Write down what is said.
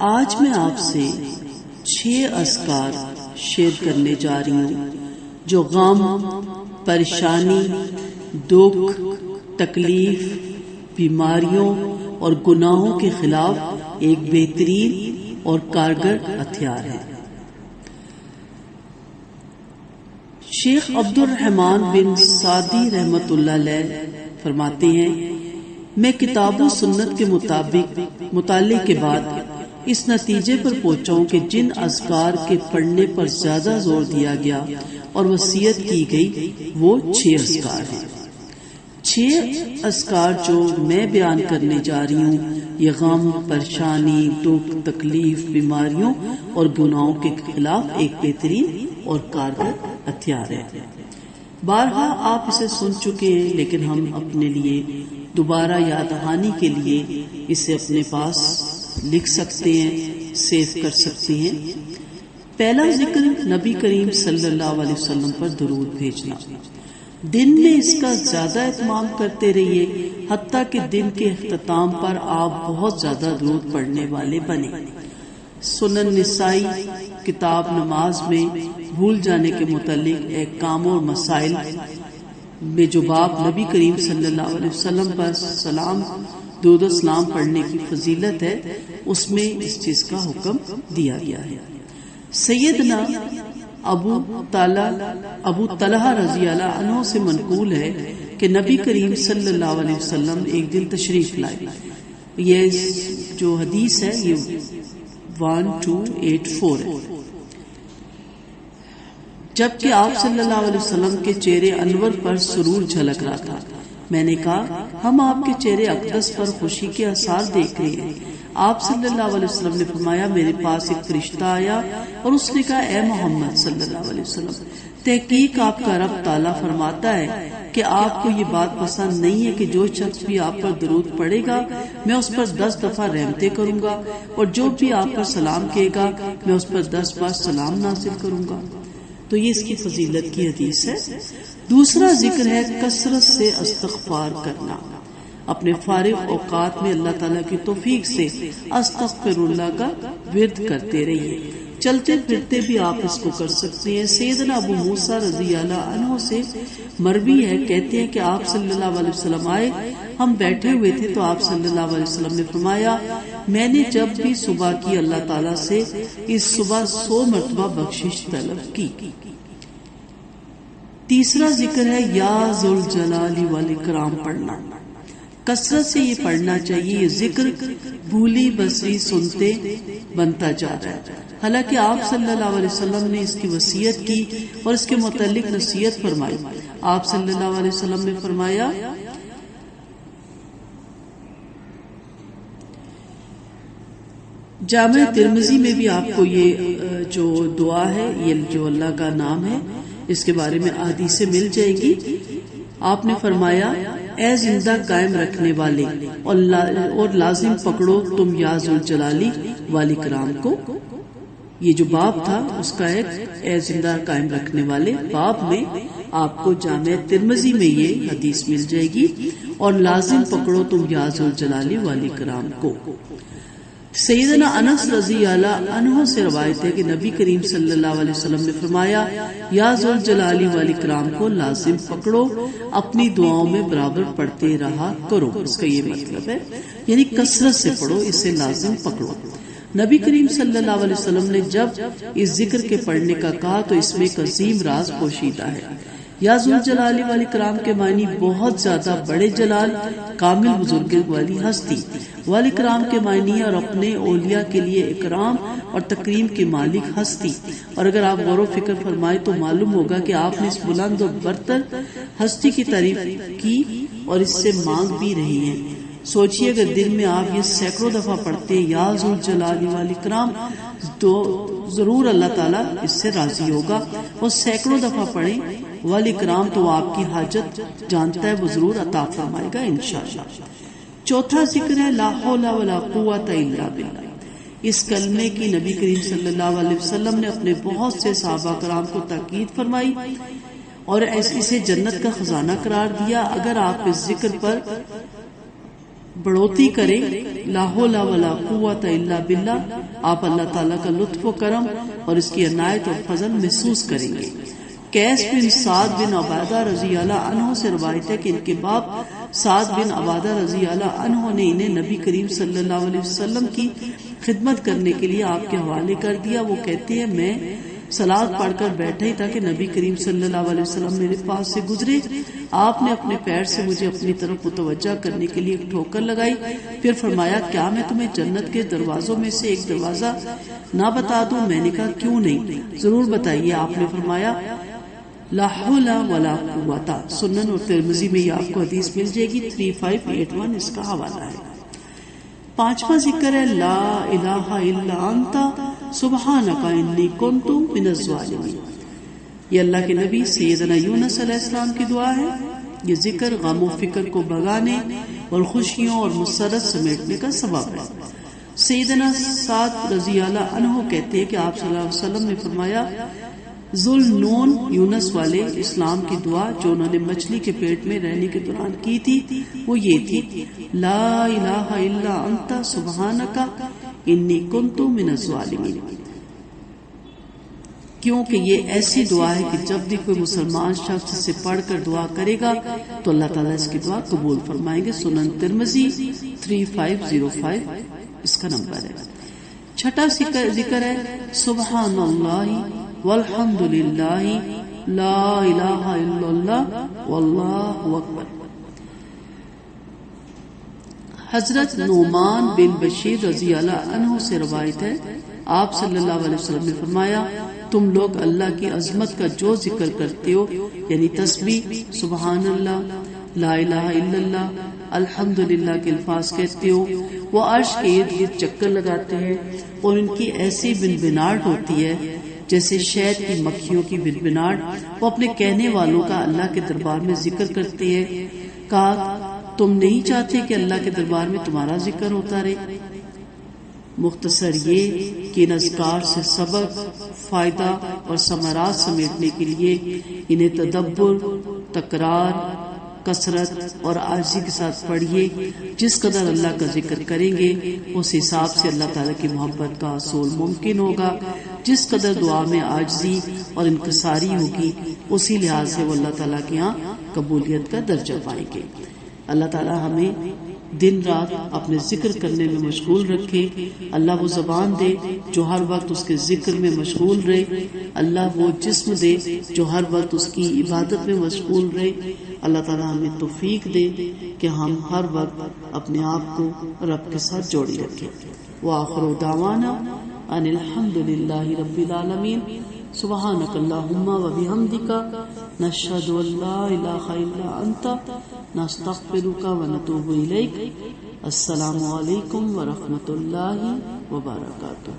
آج میں آپ سے 6 اذکار شیئر کرنے جا رہی ہوں جو غم، پریشانی، دکھ، تکلیف، بیماریوں اور گناہوں کے خلاف ایک بہترین اور کارگر ہتھیار ہے۔ شیخ عبد الرحمن بن سعدی رحمت اللہ علیہ فرماتے ہیں، میں کتاب و سنت کے مطالعے کے بعد اس نتیجے پر پہنچا ہوں کہ جن اذکار کے پڑھنے پر زیادہ زور دیا گیا اور وصیت کی گئی وہ 6 اذکار ہیں۔ 6 اذکار جو میں بیان کرنے جا رہی ہوں یہ غم، پریشانی، دکھ، تکلیف، بیماریوں اور گناہوں کے خلاف ایک بہترین اور کارگر ہتھیار ہے۔ بارہا آپ اسے سن چکے ہیں، لیکن ہم اپنے لیے دوبارہ یاد دہانی کے لیے اسے اپنے پاس لکھ سکتے ہیں، سیو کر سکتے ہیں۔ پہلا ذکر نبی کریم صلی اللہ علیہ وسلم پر درود بھیجنا۔ دن میں اس کا زیادہ اہتمام کرتے رہیے، حتیٰ کہ دن کے اختتام پر آپ بہت زیادہ درود پڑھنے والے بنے۔ سنن نسائی کتاب نماز میں بھول جانے کے متعلق احکام اور مسائل میں جو باب نبی کریم صلی اللہ علیہ وسلم پر درود و سلام پڑھنے کی فضیلت ہے، اس میں اس چیز کا حکم دیا گیا ہے۔ سیدنا ابو طلحہ رضی اللہ عنہ سے منقول ہے کہ نبی کریم صلی اللہ علیہ وسلم ایک دن تشریف لائے۔ یہ جو حدیث ہے یہ 1284 ہے۔ جبکہ آپ صلی اللہ علیہ وسلم کے چہرے انور پر سرور جھلک رہا تھا۔ میں نے کہا، ہم آپ کے چہرے اقدس پر خوشی کے آثار دیکھ رہے ہیں۔ آپ صلی اللہ علیہ وسلم نے فرمایا، میرے پاس ایک فرشتہ آیا اور اس نے کہا، اے محمد صلی اللہ علیہ وسلم، تحقیق آپ کا رب تعالیٰ فرماتا ہے کہ آپ کو یہ بات پسند نہیں ہے کہ جو شخص بھی آپ پر درود پڑھے گا میں اس پر 10 دفعہ رحمتیں کروں گا، اور جو بھی آپ پر سلام کہے گا میں اس پر 10 بار سلام نازل کروں گا۔ تو یہ اس کی فضیلت کی حدیث ہے۔ دوسرا ذکر ہے کثرت سے استغفار کرنا۔ اپنے فارغ اوقات میں اللہ تعالیٰ کی توفیق سے استغفر اللہ کا ورد کرتے رہیے۔ چلتے پھرتے بھی آپ اس کو کر سکتے ہیں۔ سیدنا ابو موسیٰ رضی اللہ عنہ سے مروی ہے، کہتے ہیں کہ آپ صلی اللہ علیہ وسلم آئے، ہم بیٹھے ہوئے تھے تو آپ صلی اللہ علیہ وسلم نے فرمایا، میں نے جب بھی صبح کی اللہ تعالیٰ سے اس صبح 100 مرتبہ بخشش طلب کی۔ تیسرا ذکر ہے یا ذوالجلال والاکرام پڑھنا۔ کثرت سے یہ پڑھنا چاہیے۔ یہ ذکر بھولی بصری سنتے بنتا جا رہا ہے، حالانکہ آپ صلی اللہ علیہ وسلم نے اس کی وصیت کی اور اس کے متعلق نصیحت فرمائی۔ آپ صلی اللہ علیہ وسلم نے فرمایا، جامع ترمذی میں بھی آپ کو یہ جو دعا ہے، یہ جو اللہ کا نام ہے، اس کے بارے میں احادیث مل جائے گی۔ آپ نے فرمایا، اے زندہ قائم رکھنے والے اور لازم پکڑو تم یا ذوالجلالی والاکرام کو۔ یہ جو باب تھا اس کا ایک اے زندہ قائم رکھنے والے باب میں آپ کو جامع ترمذی میں یہ حدیث مل جائے گی، اور لازم پکڑو تم یا ذوالجلالی والاکرام کو۔ سیدنا انس رضی اللہ عنہ سے روایت ہے کہ نبی کریم صلی اللہ علیہ وسلم نے فرمایا، یا ذوالجلال والاکرام کو لازم پکڑو، اپنی دعاؤں میں برابر پڑھتے رہا کرو۔ اس کا یہ مطلب ہے یعنی کثرت سے پڑھو، اسے لازم پکڑو۔ نبی کریم صلی اللہ علیہ وسلم نے جب اس ذکر کے پڑھنے کا کہا تو اس میں ایک عظیم راز پوشیدہ ہے۔ یا ذوالجلال والاکرام کے معنی بہت زیادہ بڑے جلال، کامل بزرگی والی ہستی۔ والاکرام کے معنی اور اپنے اولیاء کے لیے اکرام اور تکریم کے مالک ہستی۔ اور اگر آپ غور و فکر فرمائیں تو معلوم ہوگا کہ آپ نے اس بلند و برتر ہستی کی تعریف کی اور اس سے مانگ بھی رہی ہیں۔ سوچئے اگر دن میں آپ یہ سینکڑوں دفعہ پڑھتے یا ذوالجلال والاکرام تو ضرور اللہ تعالیٰ اس سے راضی ہوگا۔ وہ سینکڑوں دفعہ پڑھیں والاکرام تو آپ کی حاجت جانتا ہے، وہ ضرور عطا فرمائے گا انشاءاللہ۔ چوتھا ذکر ہے لا حول ولا قوت الا باللہ۔ اس کلمے کی نبی کریم صلی اللہ علیہ وسلم نے اپنے بہت سے صحابہ کرام کو تاکید فرمائی اور اسے جنت کا خزانہ قرار دیا۔ اگر آپ اس ذکر پر بڑھوتی کریں. لا حول ولا قوت الا باللہ. آپ اللہ تعالیٰ کا لطف و کرم اور اس کی عنایت اور فضل محسوس کریں گے. قیس بن سعد بن عبادہ رضی اللہ عنہ سے روایت ہے کہ ان کے باپ سعد بن عبادہ رضی اللہ عنہ نے انہیں نبی کریم صلی اللہ علیہ وسلم کی خدمت کرنے کے لیے آپ کے حوالے کر دیا. وہ کہتے ہیں میں صلاۃ پڑھ کر بیٹھا ہی تھا کہ نبی کریم صلی اللہ علیہ وسلم میرے پاس سے گزرے. آپ نے اپنے پیر سے مجھے اپنی طرف متوجہ کرنے کے لیے ایک ٹھوکر لگائی. پھر فرمایا کیا میں تمہیں جنت کے دروازوں میں سے ایک دروازہ نہ بتا دوں؟ میں نے کہا کیوں نہیں، ضرور بتائیے. آپ نے فرمایا لا حول ولا قوت. سنن اور ترمذی میں یہ آپ کو حدیث مل جائے گی 3581 اس کا حوالہ ہے. پانچواں ذکر ہے لا الہ الا انت سبحانک انی کنت من الظالمین. یہ اللہ کے نبی سیدنا یونس علیہ السلام کی دعا ہے. یہ ذکر غم و فکر کو بھگانے اور خوشیوں اور مسرت سمیٹنے کا سبب ہے. سیدنا سعد رضی اللہ عنہ کہتے ہیں کہ آپ صلی اللہ علیہ وسلم نے فرمایا ذوالنون یونس والے اسلام کی دعا جو انہوں نے مچھلی کے پیٹ میں رہنے کے دوران کی تھی وہ یہ تھی لا الہ الا انت سبحانک انی کنت من الظالمین. کیونکہ یہ ایسی دعا ہے کہ جب بھی کوئی مسلمان شخص اسے پڑھ کر دعا کرے گا تو اللہ تعالیٰ اس کی دعا قبول فرمائیں گے. سنن ترمذی 3505 اس کا نمبر ہے. چھٹا ذکر ہے سبحان اللہ والحمد للہ لا الہ الا اللہ واللہ اکبر. حضرت نعمان بن بشیر رضی اللہ عنہ سے روایت ہے آپ صلی اللہ علیہ وسلم نے فرمایا تم لوگ اللہ کی عظمت کا جو ذکر کرتے ہو یعنی تسبیح سبحان اللہ لا الہ الا اللہ الحمدللہ کے الفاظ کہتے ہو وہ عرش کے ارد گرد چکر لگاتے ہیں اور ان کی ایسی بنبناہٹ ہوتی ہے جیسے شہد کی مکھیوں کی بنبناہٹ. وہ اپنے کہنے والوں کا اللہ کے دربار میں ذکر کرتے ہیں. کہا تم نہیں چاہتے کہ اللہ کے دربار میں تمہارا ذکر ہوتا رہے؟ مختصر یہ کہ ان اذکار سے سبق فائدہ اور ثمرات سمیٹنے کے لیے انہیں تدبر تکرار کثرت اور عاجزی کے ساتھ پڑھیے. جس قدر اللہ کا ذکر کریں گے اس حساب سے اللہ تعالیٰ کی محبت کا حصول ممکن ہوگا. جس قدر دعا میں عاجزی اور انکساری ہوگی اسی لحاظ سے وہ اللہ تعالیٰ کے ہاں قبولیت کا درجہ پائیں گے. اللہ تعالیٰ ہمیں دن رات اپنے ذکر کرنے میں مشغول رکھے. اللہ وہ زبان دے جو ہر وقت اس کے ذکر میں مشغول رہے. اللہ وہ جسم دے جو ہر وقت اس کی عبادت میں مشغول رہے. اللہ تعالیٰ ہمیں توفیق دے کہ ہم ہر وقت اپنے آپ کو رب کے ساتھ جوڑی رکھیں. وآخر دعوانا ان الحمد للہ رب العالمین. سبحانک اللہم و بحمدک نشہد ان لا الہ الا انت نستغفرک و نتوب الیک. السلام علیکم ورحمۃ اللہ وبرکاتہ.